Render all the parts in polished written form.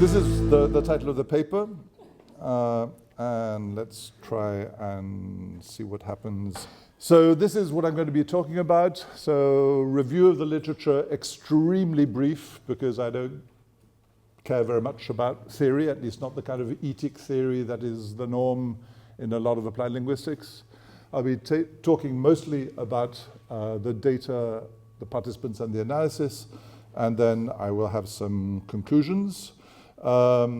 This is the title of the paper, and let's try and see what happens. So this is what I'm going to be talking about. So review of the literature, extremely brief, because I don't care very much about theory, at least not the kind of etic theory that is the norm in a lot of applied linguistics. I'll be talking mostly about the data, the participants, and the analysis, and then I will have some conclusions. I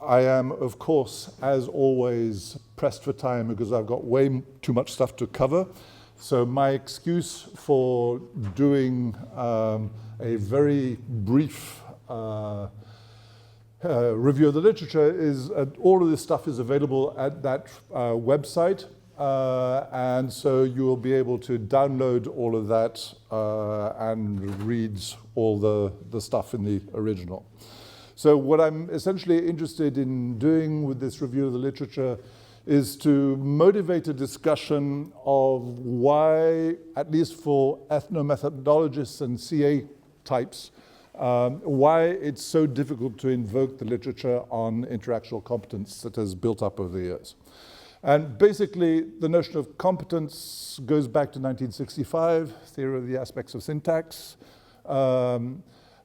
am, of course, as always, pressed for time because I've got way too much stuff to cover. So my excuse for doing a very brief review of the literature is all of this stuff is available at that website. And so you will be able to download all of that and read all the stuff in the original. So what I'm essentially interested in doing with this review of the literature is to motivate a discussion of why, at least for ethnomethodologists and CA types, why it's so difficult to invoke the literature on interactional competence that has built up over the years. And basically, the notion of competence goes back to 1965, theory of the aspects of syntax.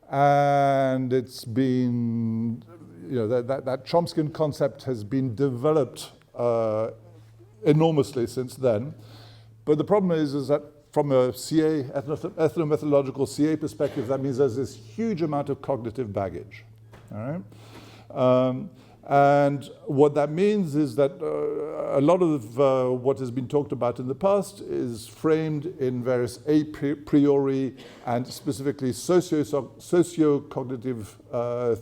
And it's been, that Chomsky concept has been developed enormously since then. But the problem is that from a CA, ethnomethodological CA perspective, that means there's this huge amount of cognitive baggage, all right? And what that means is that a lot of what has been talked about in the past is framed in various a priori and specifically socio-cognitive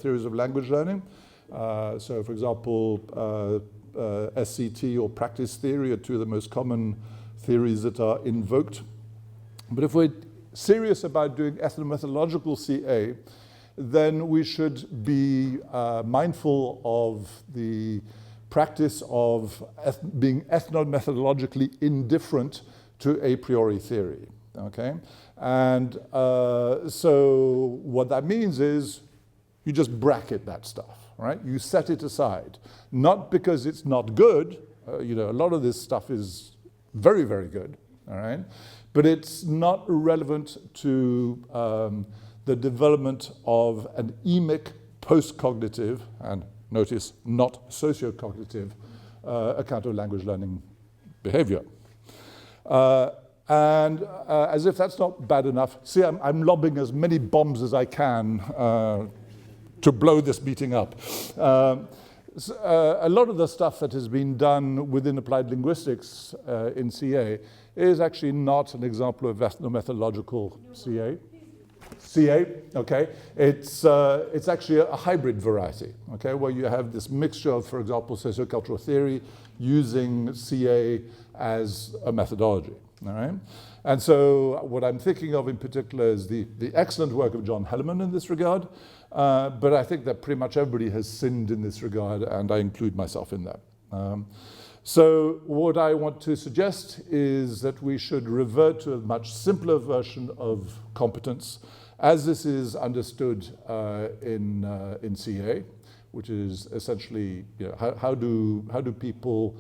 theories of language learning. So, for example, SCT or practice theory are two of the most common theories that are invoked. But if we're serious about doing ethnomethodological CA, then we should be mindful of the practice of being ethnomethodologically indifferent to a priori theory, okay? And so what that means is you just bracket that stuff, right? You set it aside, not because it's not good. A lot of this stuff is very, very good, all right? But it's not relevant to the development of an emic post-cognitive, and notice not socio-cognitive, account of language learning behavior. And as if that's not bad enough, see, I'm lobbing as many bombs as I can to blow this meeting up. A lot of the stuff that has been done within applied linguistics in CA is actually not an example of ethnomethodological CA. Okay, it's actually a hybrid variety, okay, where you have this mixture of, for example, sociocultural theory using CA as a methodology, all right? And so what I'm thinking of in particular is the excellent work of John Hellerman in this regard, but I think that pretty much everybody has sinned in this regard, and I include myself in that. So what I want to suggest is that we should revert to a much simpler version of competence as this is understood in CA, which is essentially, how do people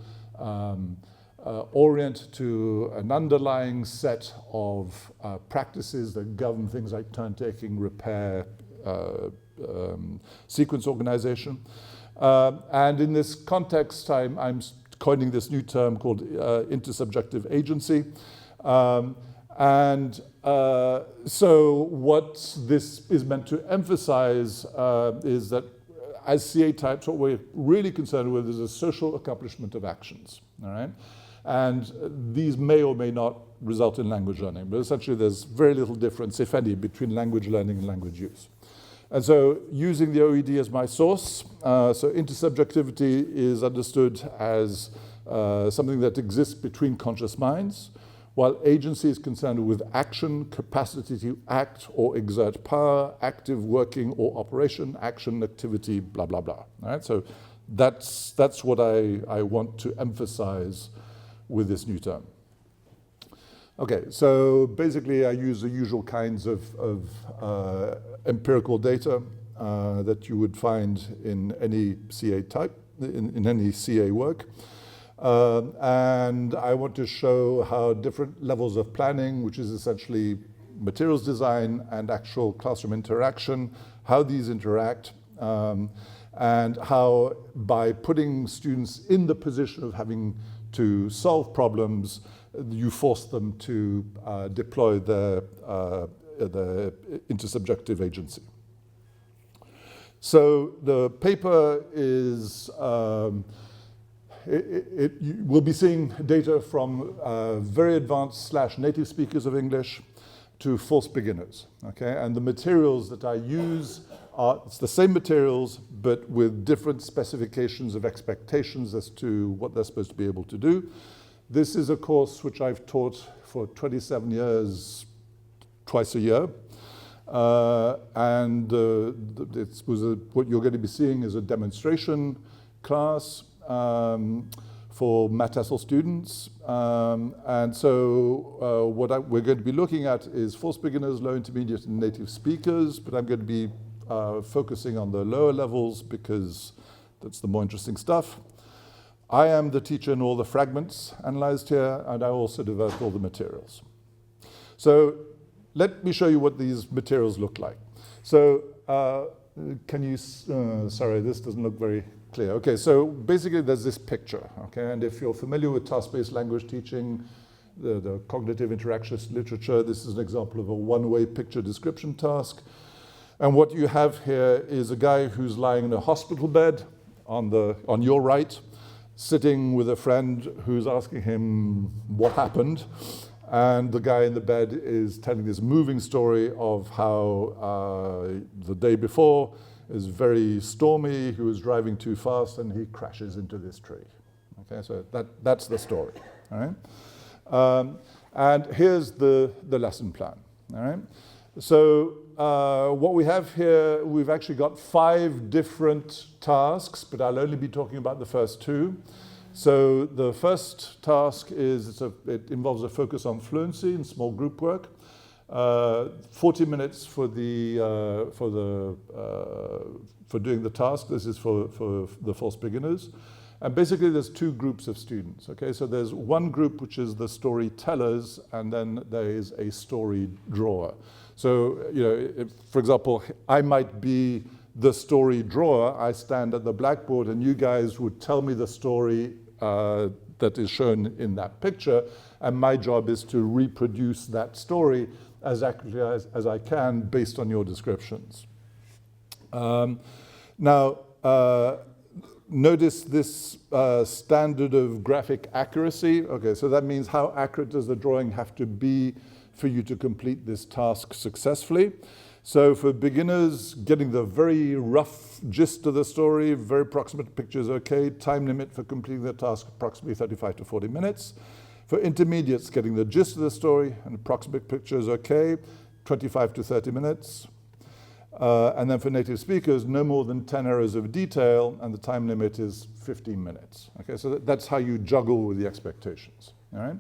orient to an underlying set of practices that govern things like turn-taking, repair, sequence organization. And in this context, I'm coining this new term called intersubjective agency. So what this is meant to emphasize is that as CA types, what we're really concerned with is a social accomplishment of actions, all right? And these may or may not result in language learning, but essentially there's very little difference, if any, between language learning and language use. And so using the OED as my source, so intersubjectivity is understood as something that exists between conscious minds, while agency is concerned with action, capacity to act or exert power, active working or operation, action, activity, blah, blah, blah. All right? So that's what I want to emphasize with this new term. Okay, so basically I use the usual kinds of empirical data. that you would find in any CA type, in any CA work. And I want to show how different levels of planning, which is essentially materials design and actual classroom interaction, how these interact, and how by putting students in the position of having to solve problems, you force them to deploy the intersubjective agency. So the paper is, we'll be seeing data from very advanced / native speakers of English to false beginners, okay? And the materials that I use are, it's the same materials, but with different specifications of expectations as to what they're supposed to be able to do. This is a course which I've taught for 27 years, twice a year. What you're going to be seeing is a demonstration class for Math-ESL students. And so what we're going to be looking at is false beginners, low, intermediate, and native speakers, but I'm going to be focusing on the lower levels because that's the more interesting stuff. I am the teacher in all the fragments analyzed here, and I also developed all the materials. So let me show you what these materials look like. So can you, sorry, this doesn't look very clear. Okay, so basically there's this picture, okay? And if you're familiar with task-based language teaching, the cognitive interactionist literature, this is an example of a one-way picture description task. And what you have here is a guy who's lying in a hospital bed on your right, sitting with a friend who's asking him what happened. And the guy in the bed is telling this moving story of how the day before is very stormy, he was driving too fast and he crashes into this tree. Okay, so that's the story, all right? And here's the lesson plan, all right? So what we have here, we've actually got 5 different tasks, but I'll only be talking about the first 2. So the first task is, it involves a focus on fluency and small group work. 40 minutes for doing the task. This is for the false beginners. And basically there's 2 groups of students, okay? So there's one group which is the storytellers, and then there is a story drawer. So, you know, for example, I might be the story drawer. I stand at the blackboard and you guys would tell me the story that is shown in that picture, and my job is to reproduce that story as accurately as I can based on your descriptions. Now, notice this standard of graphic accuracy. Okay, so that means how accurate does the drawing have to be for you to complete this task successfully. So for beginners, getting the very rough gist of the story, very proximate picture is okay. Time limit for completing the task, approximately 35 to 40 minutes. For intermediates, getting the gist of the story, an approximate picture is okay, 25 to 30 minutes. And then for native speakers, no more than 10 errors of detail, and the time limit is 15 minutes. Okay, so that's how you juggle with the expectations, all right?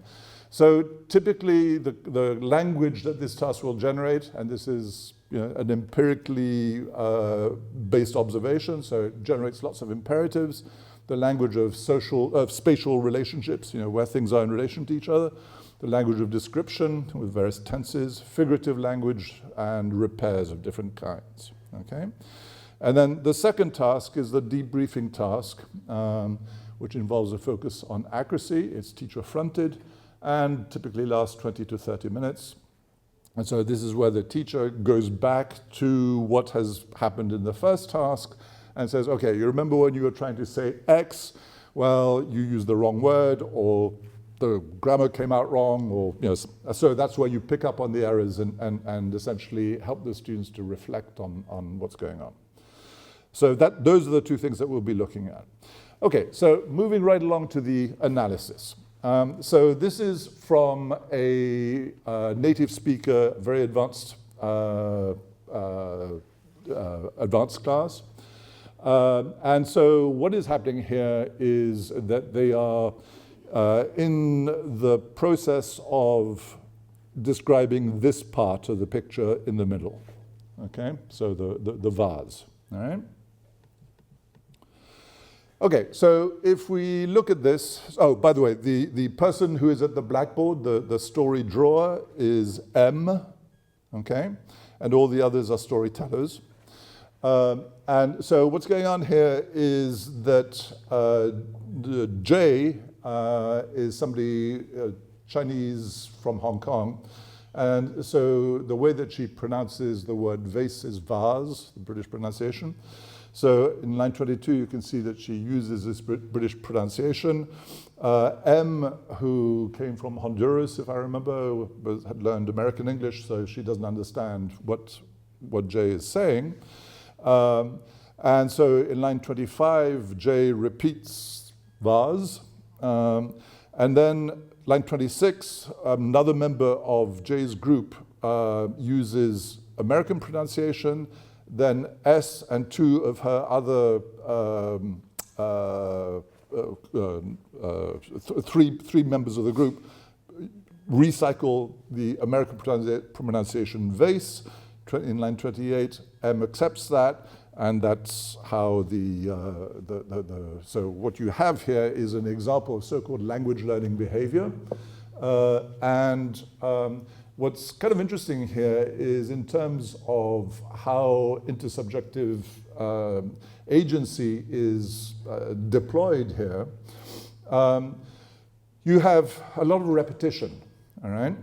So typically, the language that this task will generate, and this is, you know, an empirically based observation, so it generates lots of imperatives. The language of spatial relationships, you know, where things are in relation to each other. The language of description with various tenses, figurative language, and repairs of different kinds, okay? And then the second task is the debriefing task, which involves a focus on accuracy. It's teacher-fronted and typically lasts 20 to 30 minutes. And so this is where the teacher goes back to what has happened in the first task and says, okay, you remember when you were trying to say X? Well, you used the wrong word, or the grammar came out wrong, or, you know, so that's where you pick up on the errors and essentially help the students to reflect on what's going on. So those are the 2 things that we'll be looking at. Okay, so moving right along to the analysis. So this is from a native speaker, very advanced class. And so what is happening here is that they are in the process of describing this part of the picture in the middle. okay? So the vase, all right? Okay, so if we look at this, oh, by the way, the person who is at the blackboard, the story drawer, is M, okay? And all the others are storytellers. And so what's going on here is that J is somebody Chinese from Hong Kong. And so the way that she pronounces the word vase is vase, the British pronunciation. So in line 22, you can see that she uses this British pronunciation. M, who came from Honduras, if I remember, had learned American English, so she doesn't understand what J is saying. And so in line 25, J repeats vase. And then line 26, another member of J's group uses American pronunciation. Then S and two of her other three members of the group recycle the American pronunciation vase. In line 28, M accepts that, and that's how so what you have here is an example of so-called language learning behavior. What's kind of interesting here is in terms of how intersubjective agency is deployed here, you have a lot of repetition, all right?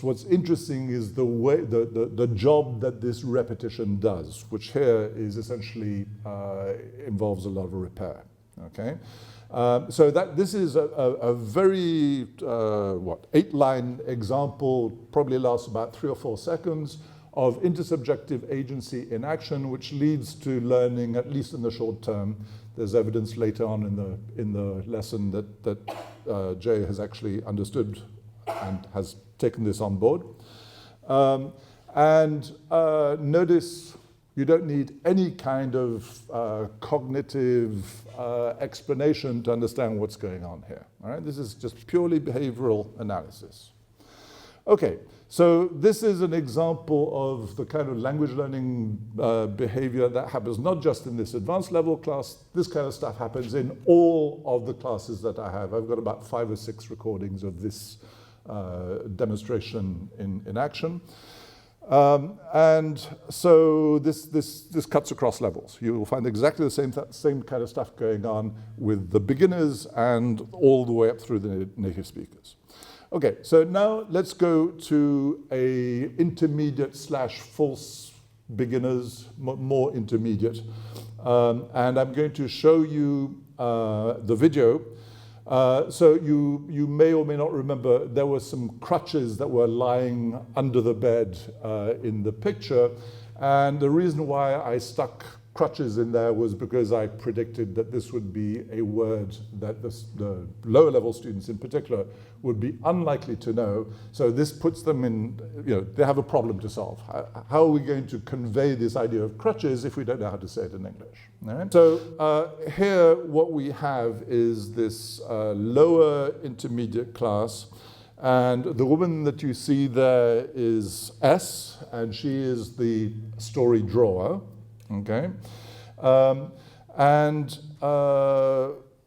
What's interesting is the way, the job that this repetition does, which here is essentially involves a lot of repair, okay? So this is a very, 8-line example, probably lasts about 3 or 4 seconds, of intersubjective agency in action, which leads to learning, at least in the short term. There's evidence later on in the lesson that Jay has actually understood and has taken this on board. Notice you don't need any kind of cognitive explanation to understand what's going on here. All right? This is just purely behavioral analysis. Okay, so this is an example of the kind of language learning behavior that happens not just in this advanced level class. This kind of stuff happens in all of the classes that I have. I've got about 5 or 6 recordings of this demonstration in action. And so this cuts across levels. You will find exactly the same kind of stuff going on with the beginners and all the way up through the native speakers. Okay, so now let's go to a intermediate / false beginners, more intermediate. And I'm going to show you the video. So you may or may not remember there were some crutches that were lying under the bed in the picture. And the reason why I stuck crutches in there was because I predicted that this would be a word that the lower level students in particular would be unlikely to know. So this puts them in, they have a problem to solve. How are we going to convey this idea of crutches if we don't know how to say it in English? All right? So here what we have is this lower intermediate class. And the woman that you see there is S, and she is the story drawer. Okay,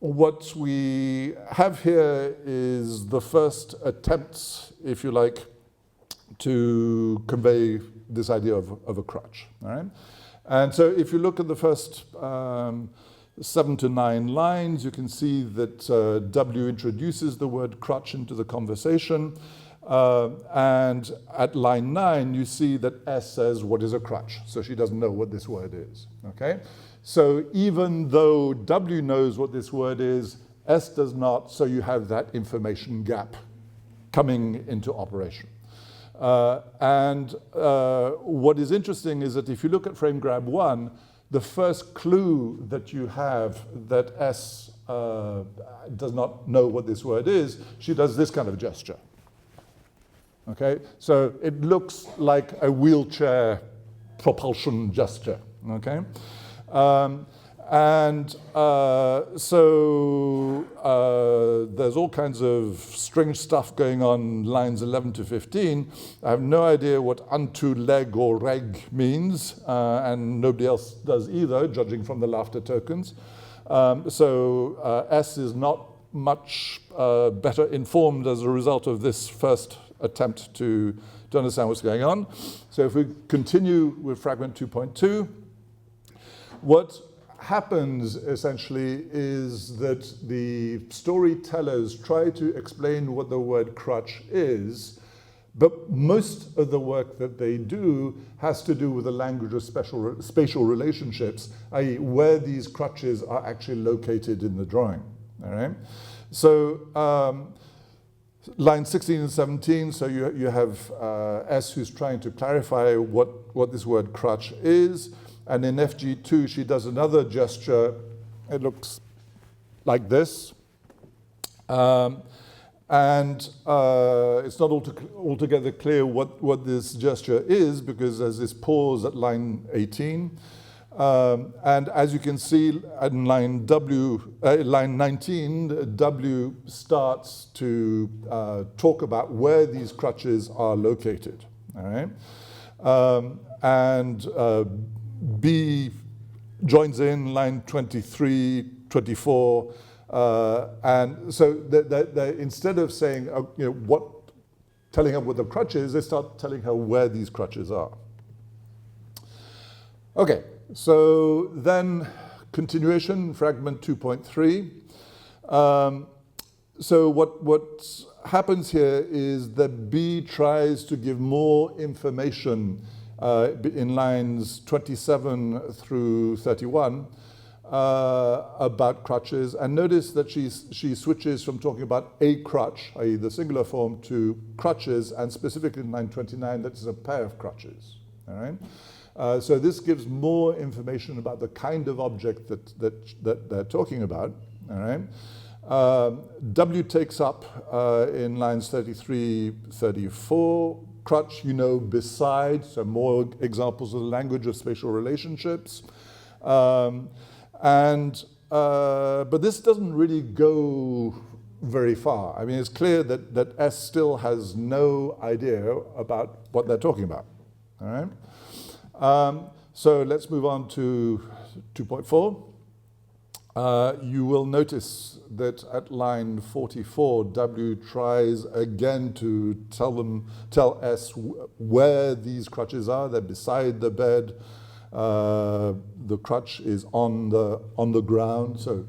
what we have here is the first attempts, if you like, to convey this idea of a crutch. All right, and so if you look at the first 7 to 9 lines, you can see that W introduces the word crutch into the conversation. And at line 9, you see that S says, what is a crutch? So she doesn't know what this word is, okay? So even though W knows what this word is, S does not, so you have that information gap coming into operation. What is interesting is that if you look at frame grab 1, the first clue that you have that S does not know what this word is, she does this kind of gesture. Okay, so it looks like a wheelchair propulsion gesture, okay? there's all kinds of strange stuff going on lines 11 to 15. I have no idea what unto leg or reg means, and nobody else does either, judging from the laughter tokens. So S is not much better informed as a result of this first attempt to understand what's going on. So if we continue with fragment 2.2, what happens essentially is that the storytellers try to explain what the word crutch is, but most of the work that they do has to do with the language of spatial relationships, i.e. where these crutches are actually located in the drawing. All right? So line 16 and 17, so you have S who's trying to clarify what this word crutch is. And in FG2, she does another gesture. It looks like this. And it's not altogether clear what this gesture is, because there's this pause at line 18. And as you can see at line 19, W starts to talk about where these crutches are located. All right? B joins in line 23, 24, and so instead of saying, telling her what the crutch is, they start telling her where these crutches are. Okay, so then continuation, fragment 2.3. So what happens here is that B tries to give more information in lines 27 through 31 about crutches, and notice that she switches from talking about a crutch, i.e. the singular form, to crutches, and specifically in line 29, that is a pair of crutches. All right? So this gives more information about the kind of object that they're talking about. All right? W takes up in lines 33, 34, crutch, beside, so more examples of the language of spatial relationships. But this doesn't really go very far. I mean, it's clear that S still has no idea about what they're talking about. All right? So let's move on to 2.4. You will notice that at line 44, W tries again to tell S where these crutches are. They're beside the bed. The crutch is on the ground. So,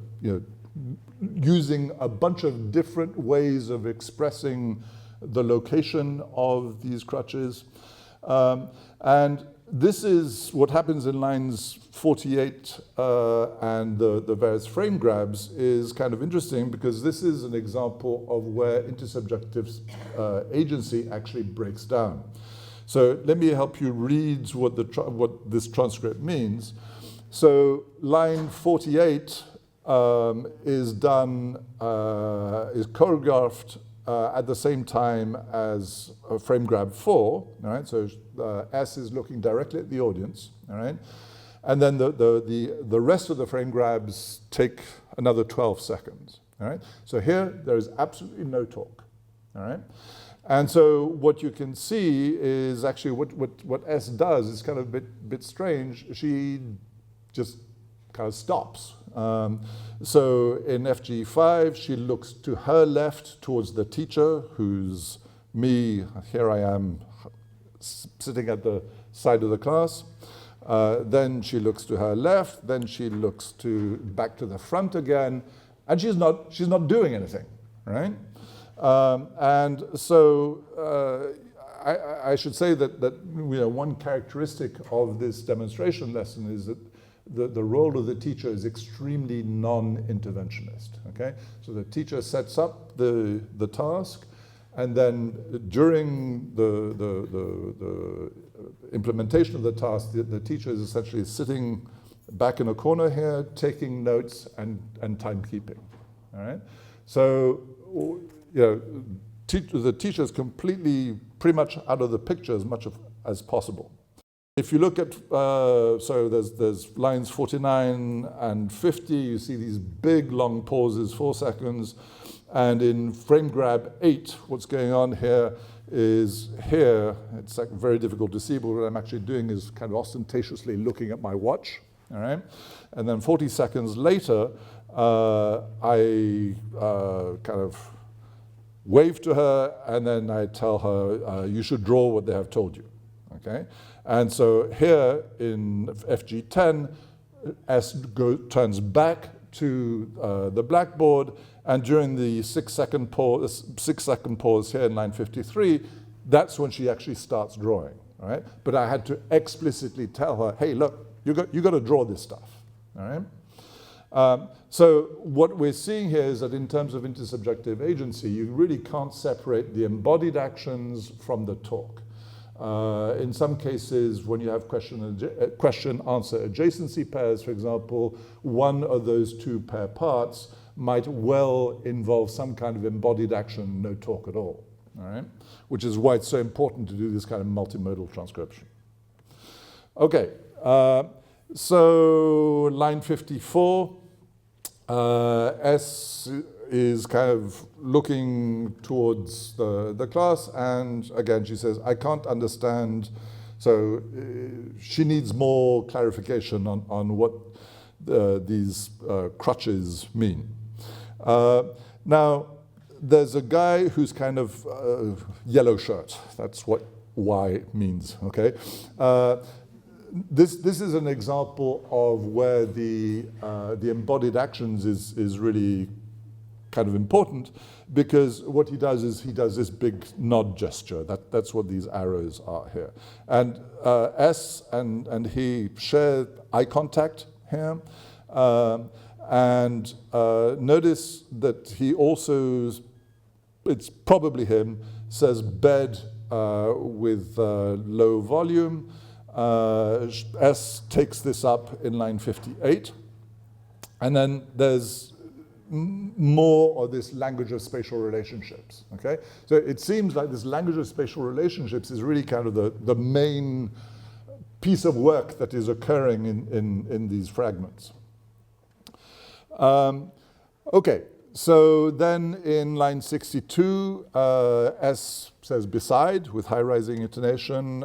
using a bunch of different ways of expressing the location of these crutches. And this is what happens in lines 48 and the various frame grabs is kind of interesting, because this is an example of where intersubjective agency actually breaks down. So let me help you read what this transcript means. So line 48 is choreographed at the same time as frame grab 4, all right? So S is looking directly at the audience, all right? And then the rest of the frame grabs take another 12 seconds, all right? So here, there is absolutely no talk, all right? And so what you can see is actually what S does is kind of a bit strange. She just kind of stops. So in FG5, she looks to her left towards the teacher, who's me. Here I am sitting at the side of the class. Then she looks to her left. Then she looks back to the front again, and she's not doing anything, right? And so I should say that one characteristic of this demonstration lesson is that the role of the teacher is extremely non-interventionist, okay? So the teacher sets up the task, and then during the implementation of the task, the teacher is essentially sitting back in a corner here, taking notes and timekeeping, all right? So, the teacher is completely, pretty much out of the picture as much as possible. If you look at, so there's lines 49 and 50, you see these big long pauses, 4 seconds. And in frame grab 8, what's going on here is here, it's like very difficult to see, but what I'm actually doing is kind of ostentatiously looking at my watch, all right? And then 40 seconds later, I kind of wave to her, and then I tell her, you should draw what they have told you, okay? And so here in FG10, S turns back to the blackboard, and during the 6 second pause here in line 53, that's when she actually starts drawing, all right? But I had to explicitly tell her, hey, look, you got to draw this stuff, all right? So what we're seeing here is that in terms of intersubjective agency, you really can't separate the embodied actions from the talk. In some cases, when you have question-answer adjacency pairs, for example, one of those two pair parts might well involve some kind of embodied action, no talk at all right? Which is why it's so important to do this kind of multimodal transcription. Okay, so line 54, S is kind of looking towards the class, and again she says, I can't understand, so she needs more clarification on what these crutches mean. Now, there's a guy who's kind of yellow shirt. That's what Y means, okay? This is an example of where the embodied actions is really kind of important, because what he does is he does this big nod gesture. That's what these arrows are here. And S and he share eye contact here. And notice that he also, it's probably him, says bed with low volume. S takes this up in line 58. And then there's more of this language of spatial relationships, okay? So it seems like this language of spatial relationships is really kind of the main piece of work that is occurring in these fragments. Okay, so then in line 62, S says beside with high rising intonation,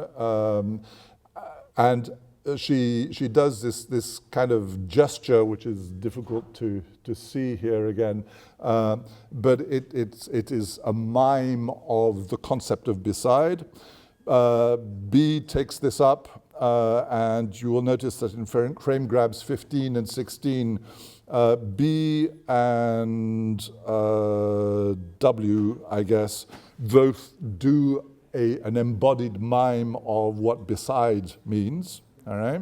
and she does this kind of gesture, which is difficult to see here again, but it is a mime of the concept of beside. B takes this up, and you will notice that in frame grabs 15 and 16, B and W, I guess, both do an embodied mime of what beside means, all right?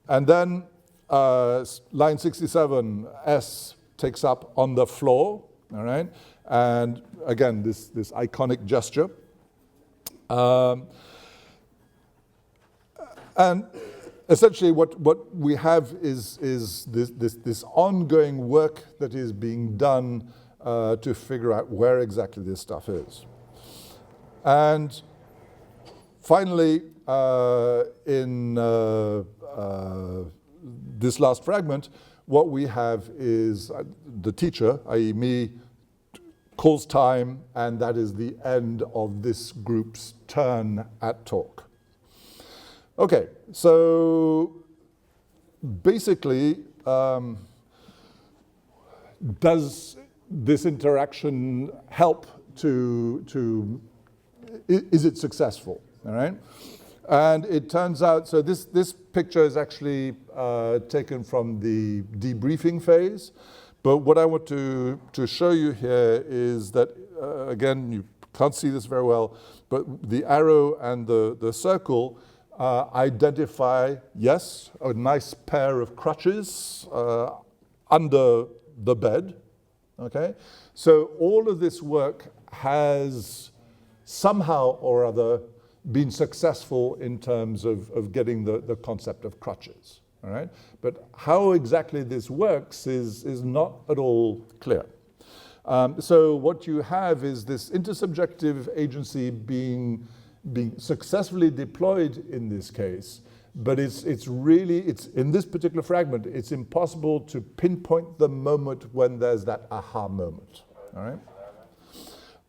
And then line 67, S takes up on the floor, all right? And again, this iconic gesture. And essentially what we have is this ongoing work that is being done to figure out where exactly this stuff is. And finally, in this last fragment, what we have is the teacher, i.e. me, calls time, and that is the end of this group's turn at talk. Okay, so basically, does this interaction help to is it successful, all right? And it turns out, so this picture is actually taken from the debriefing phase, but what I want to show you here is that, again, you can't see this very well, but the arrow and the circle identify, yes, a nice pair of crutches under the bed, okay? So all of this work has somehow or other been successful in terms of getting the concept of crutches, all right? But how exactly this works is not at all clear. So what you have is this intersubjective agency being successfully deployed in this case, but it's in this particular fragment, it's impossible to pinpoint the moment when there's that aha moment, all right?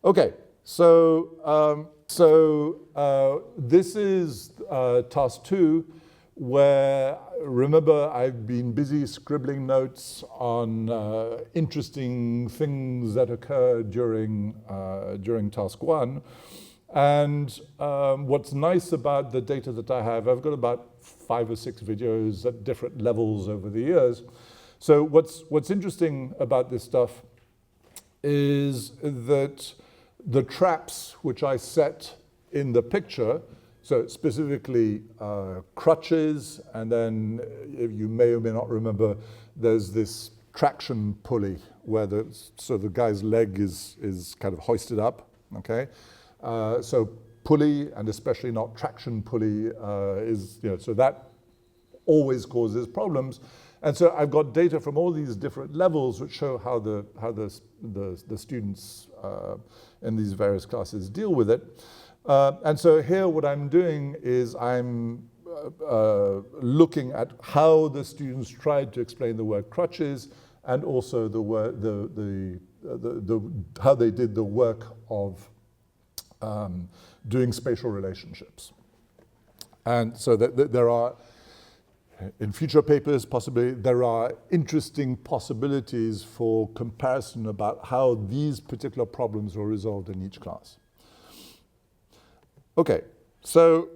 Okay, so this is task 2, where, remember, I've been busy scribbling notes on interesting things that occurred during task 1. And what's nice about the data that I have, I've got about 5 or 6 videos at different levels over the years. So what's interesting about this stuff is that the traps which I set in the picture, so specifically crutches, and then if you may or may not remember, there's this traction pulley where the guy's leg is kind of hoisted up, okay? So pulley, and especially not traction pulley, so that always causes problems. And so I've got data from all these different levels which show how the students in these various classes deal with it. And so here what I'm doing is I'm looking at how the students tried to explain the word crutches, and also how they did the work of doing spatial relationships. And so there are, in future papers possibly, there are interesting possibilities for comparison about how these particular problems were resolved in each class. Okay, so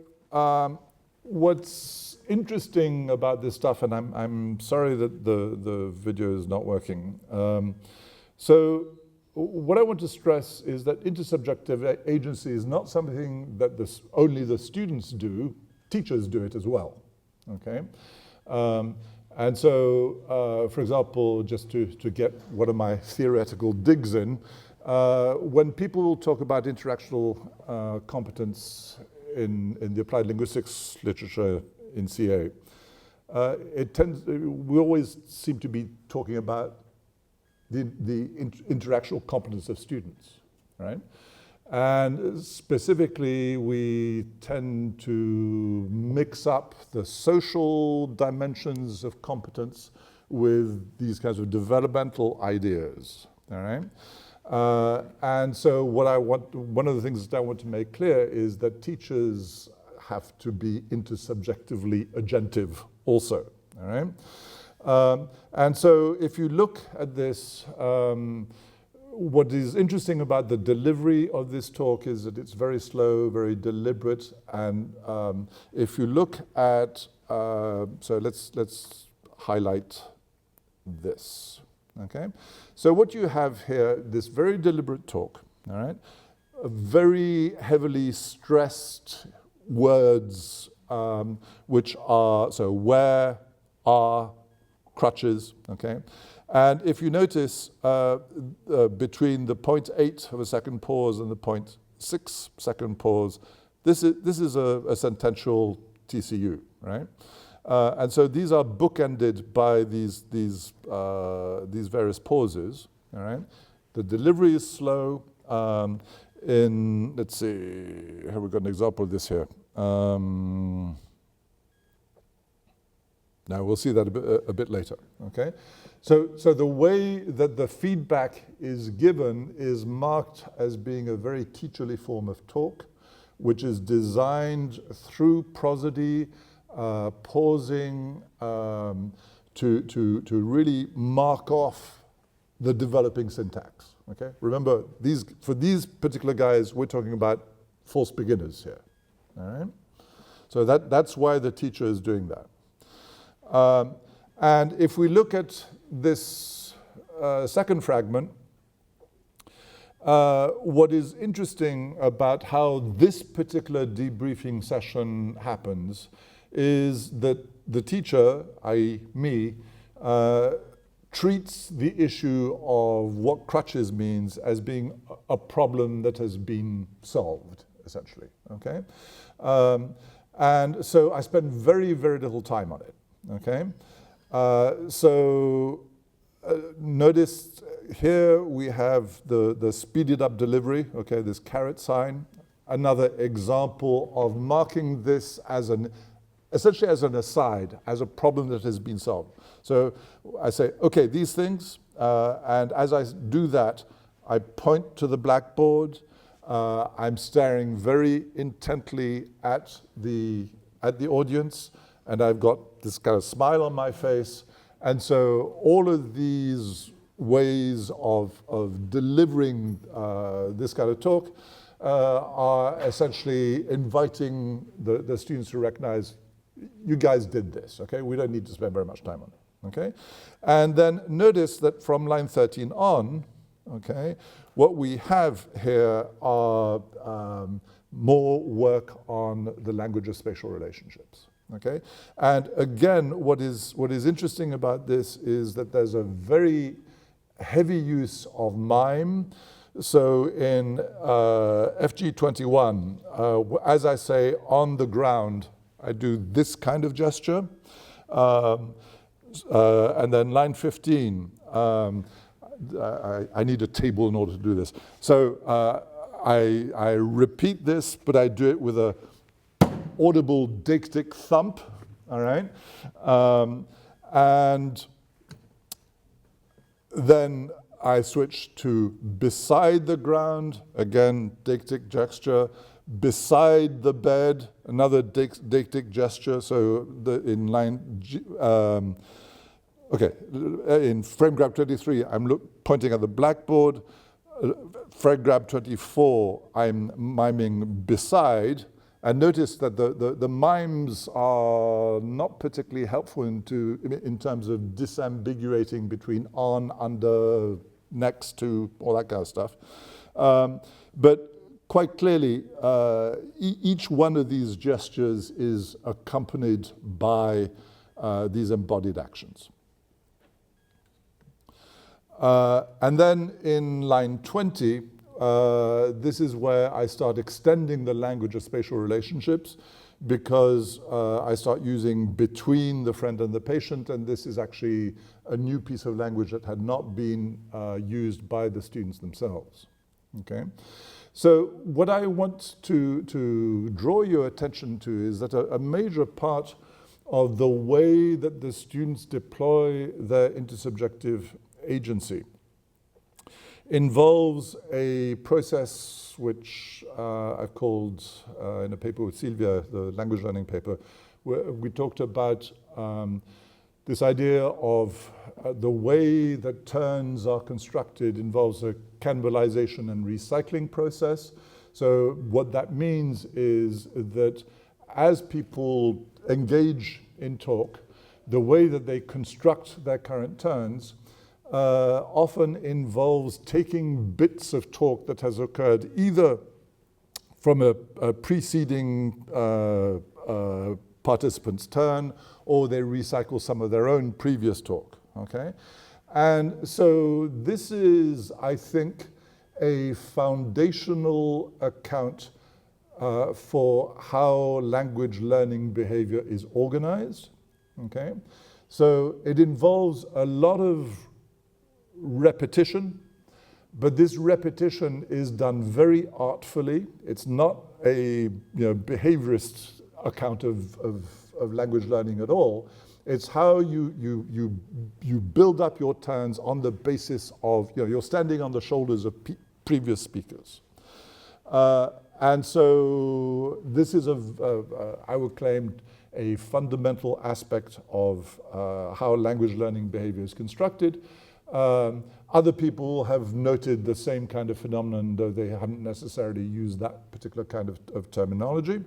what's interesting about this stuff, and I'm sorry that the video is not working. So what I want to stress is that intersubjective agency is not something that only the students do, teachers do it as well, okay? And so, for example, just to get one of my theoretical digs in, when people talk about interactional competence in the applied linguistics literature in CA, we always seem to be talking about the interactional competence of students, right? And specifically, we tend to mix up the social dimensions of competence with these kinds of developmental ideas, all right? And so one of the things that I want to make clear is that teachers have to be intersubjectively agentive also, all right? And so if you look at this, what is interesting about the delivery of this talk is that it's very slow, very deliberate, and if you look at, so let's highlight this, okay? So what you have here, this very deliberate talk, all right? Very heavily stressed words, which are, so where, are, crutches, okay? And if you notice, between the 0.8 of a second pause and the 0.6 second pause, this is a sentential TCU, right? And so these are bookended by these various pauses, all right? The delivery is slow. Let's see, have we got an example of this here? Now we'll see that a bit later, okay? So the way that the feedback is given is marked as being a very teacherly form of talk, which is designed through prosody, pausing, to really mark off the developing syntax, okay? Remember, for these particular guys, we're talking about false beginners here, all right? So that's why the teacher is doing that. And if we look at this second fragment, what is interesting about how this particular debriefing session happens is that the teacher, i.e. me, treats the issue of what crutches means as being a problem that has been solved, essentially, okay? And so I spend very, very little time on it. Okay, notice here we have the speeded up delivery, okay, this caret sign, another example of marking this as an essentially as an aside, as a problem that has been solved. So I say, okay, these things, and as I do that, I point to the blackboard. I'm staring very intently at the audience, and I've got this kind of smile on my face. And so all of these ways of delivering this kind of talk are essentially inviting the students to recognize, you guys did this, okay? We don't need to spend very much time on it, okay? And then notice that from line 13 on, okay, what we have here are more work on the language of spatial relationships, okay? And again, what is interesting about this is that there's a very heavy use of mime. So in FG21, as I say, on the ground, I do this kind of gesture. And then line 15, I need a table in order to do this. So I repeat this, but I do it with a audible deictic thump, all right? And then I switch to beside the ground, again, deictic gesture, beside the bed, another deictic gesture. So in line, okay, in frame grab 23, I'm pointing at the blackboard. Frame grab 24, I'm miming beside. And notice that the mimes are not particularly helpful in terms of disambiguating between on, under, next to, all that kind of stuff. But quite clearly, each one of these gestures is accompanied by these embodied actions. And then in line 20, this is where I start extending the language of spatial relationships, because I start using between the friend and the patient, and this is actually a new piece of language that had not been used by the students themselves, okay? So what I want to draw your attention to is that a major part of the way that the students deploy their intersubjective agency involves a process which I've called, in a paper with Sylvia, the language learning paper, where we talked about this idea of the way that turns are constructed involves a cannibalization and recycling process. So what that means is that as people engage in talk, the way that they construct their current turns often involves taking bits of talk that has occurred either from a preceding participant's turn, or they recycle some of their own previous talk, okay? And so this is, I think, a foundational account for how language learning behavior is organized, okay? So it involves a lot of repetition, but this repetition is done very artfully. It's not a behaviorist account of language learning at all. It's how you build up your turns on the basis of, you're standing on the shoulders of previous speakers. And so this is, I would claim, a fundamental aspect of how language learning behavior is constructed. Other people have noted the same kind of phenomenon, though they haven't necessarily used that particular kind of terminology.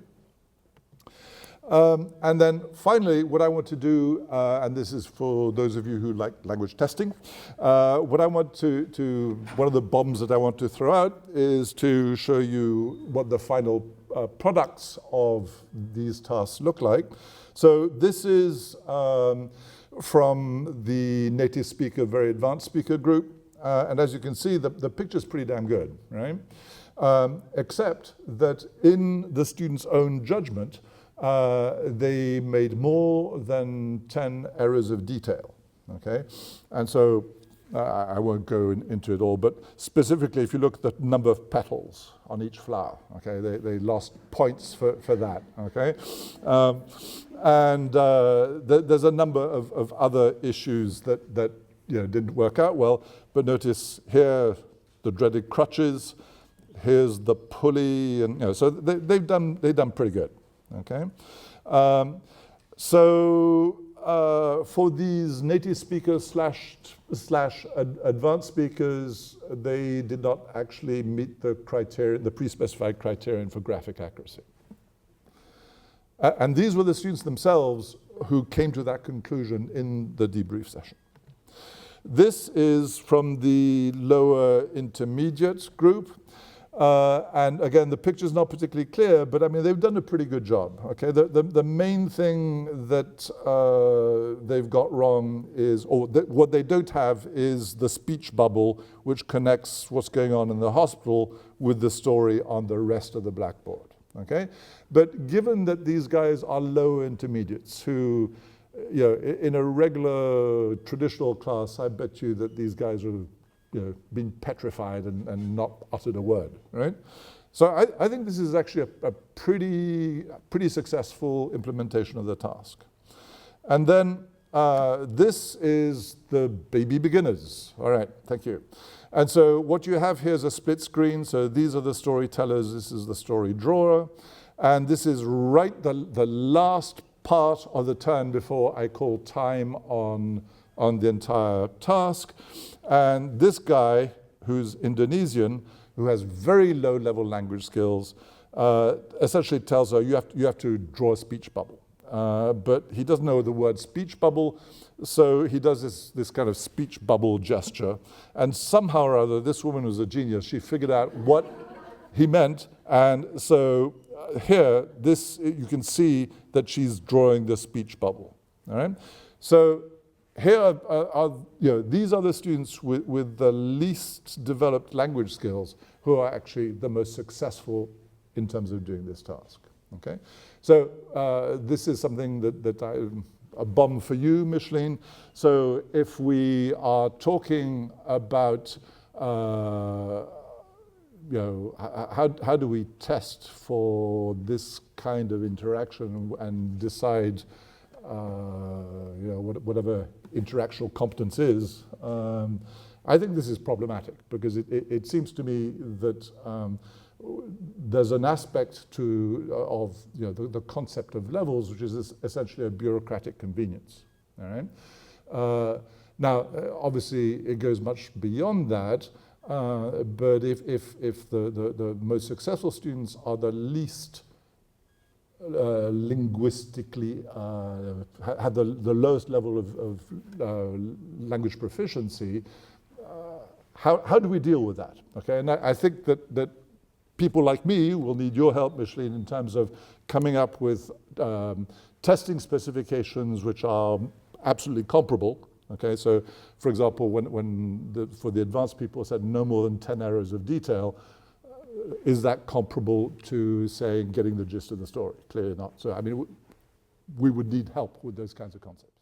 And then finally, what I want to do, and this is for those of you who like language testing, one of the bombs that I want to throw out is to show you what the final products of these tasks look like. So this is from the native speaker, very advanced speaker group. And as you can see, the picture's pretty damn good, right? Except that in the student's own judgment, they made more than 10 errors of detail, okay? And so, I won't go into it all, but specifically if you look at the number of petals on each flower, okay, they lost points for that, okay? There's a number of other issues that didn't work out well, but notice here the dreaded crutches, here's the pulley, and so they've done pretty good, okay? For these native speakers slash advanced speakers, they did not actually meet the criteria, the pre-specified criterion for graphic accuracy. And these were the students themselves who came to that conclusion in the debrief session. This is from the lower intermediate group. And again, the picture's not particularly clear, but I mean, they've done a pretty good job, okay? The main thing that they've got wrong is, or what they don't have is the speech bubble, which connects what's going on in the hospital with the story on the rest of the blackboard, okay? But given that these guys are low intermediates who, in a regular traditional class, I bet you that these guys are been petrified and not uttered a word, right? So I think this is actually a pretty successful implementation of the task. And then this is the baby beginners. All right, thank you. And so what you have here is a split screen. So these are the storytellers, this is the story drawer. And this is right the last part of the turn before I call time on the entire task. And this guy, who's Indonesian, who has very low level language skills, essentially tells her you have to draw a speech bubble. But he doesn't know the word speech bubble, so he does this kind of speech bubble gesture. And somehow or other, this woman was a genius. She figured out what he meant. And so here, you can see that she's drawing the speech bubble. All right? So here these are the students with the least developed language skills who are actually the most successful in terms of doing this task, okay? So this is something that a bomb for you, Micheline. So if we are talking about, how do we test for this kind of interaction and decide whatever interactional competence is, I think this is problematic because it seems to me that there's an aspect of the concept of levels, which is essentially a bureaucratic convenience. All right. Now, obviously, it goes much beyond that. But if the most successful students are the least linguistically have the lowest level of language proficiency, how do we deal with that? Okay, and I think that people like me will need your help, Micheline, in terms of coming up with testing specifications which are absolutely comparable. Okay, so for example, for the advanced people said no more than 10 errors of detail, is that comparable to, say, getting the gist of the story? Clearly not. So, I mean, we would need help with those kinds of concepts.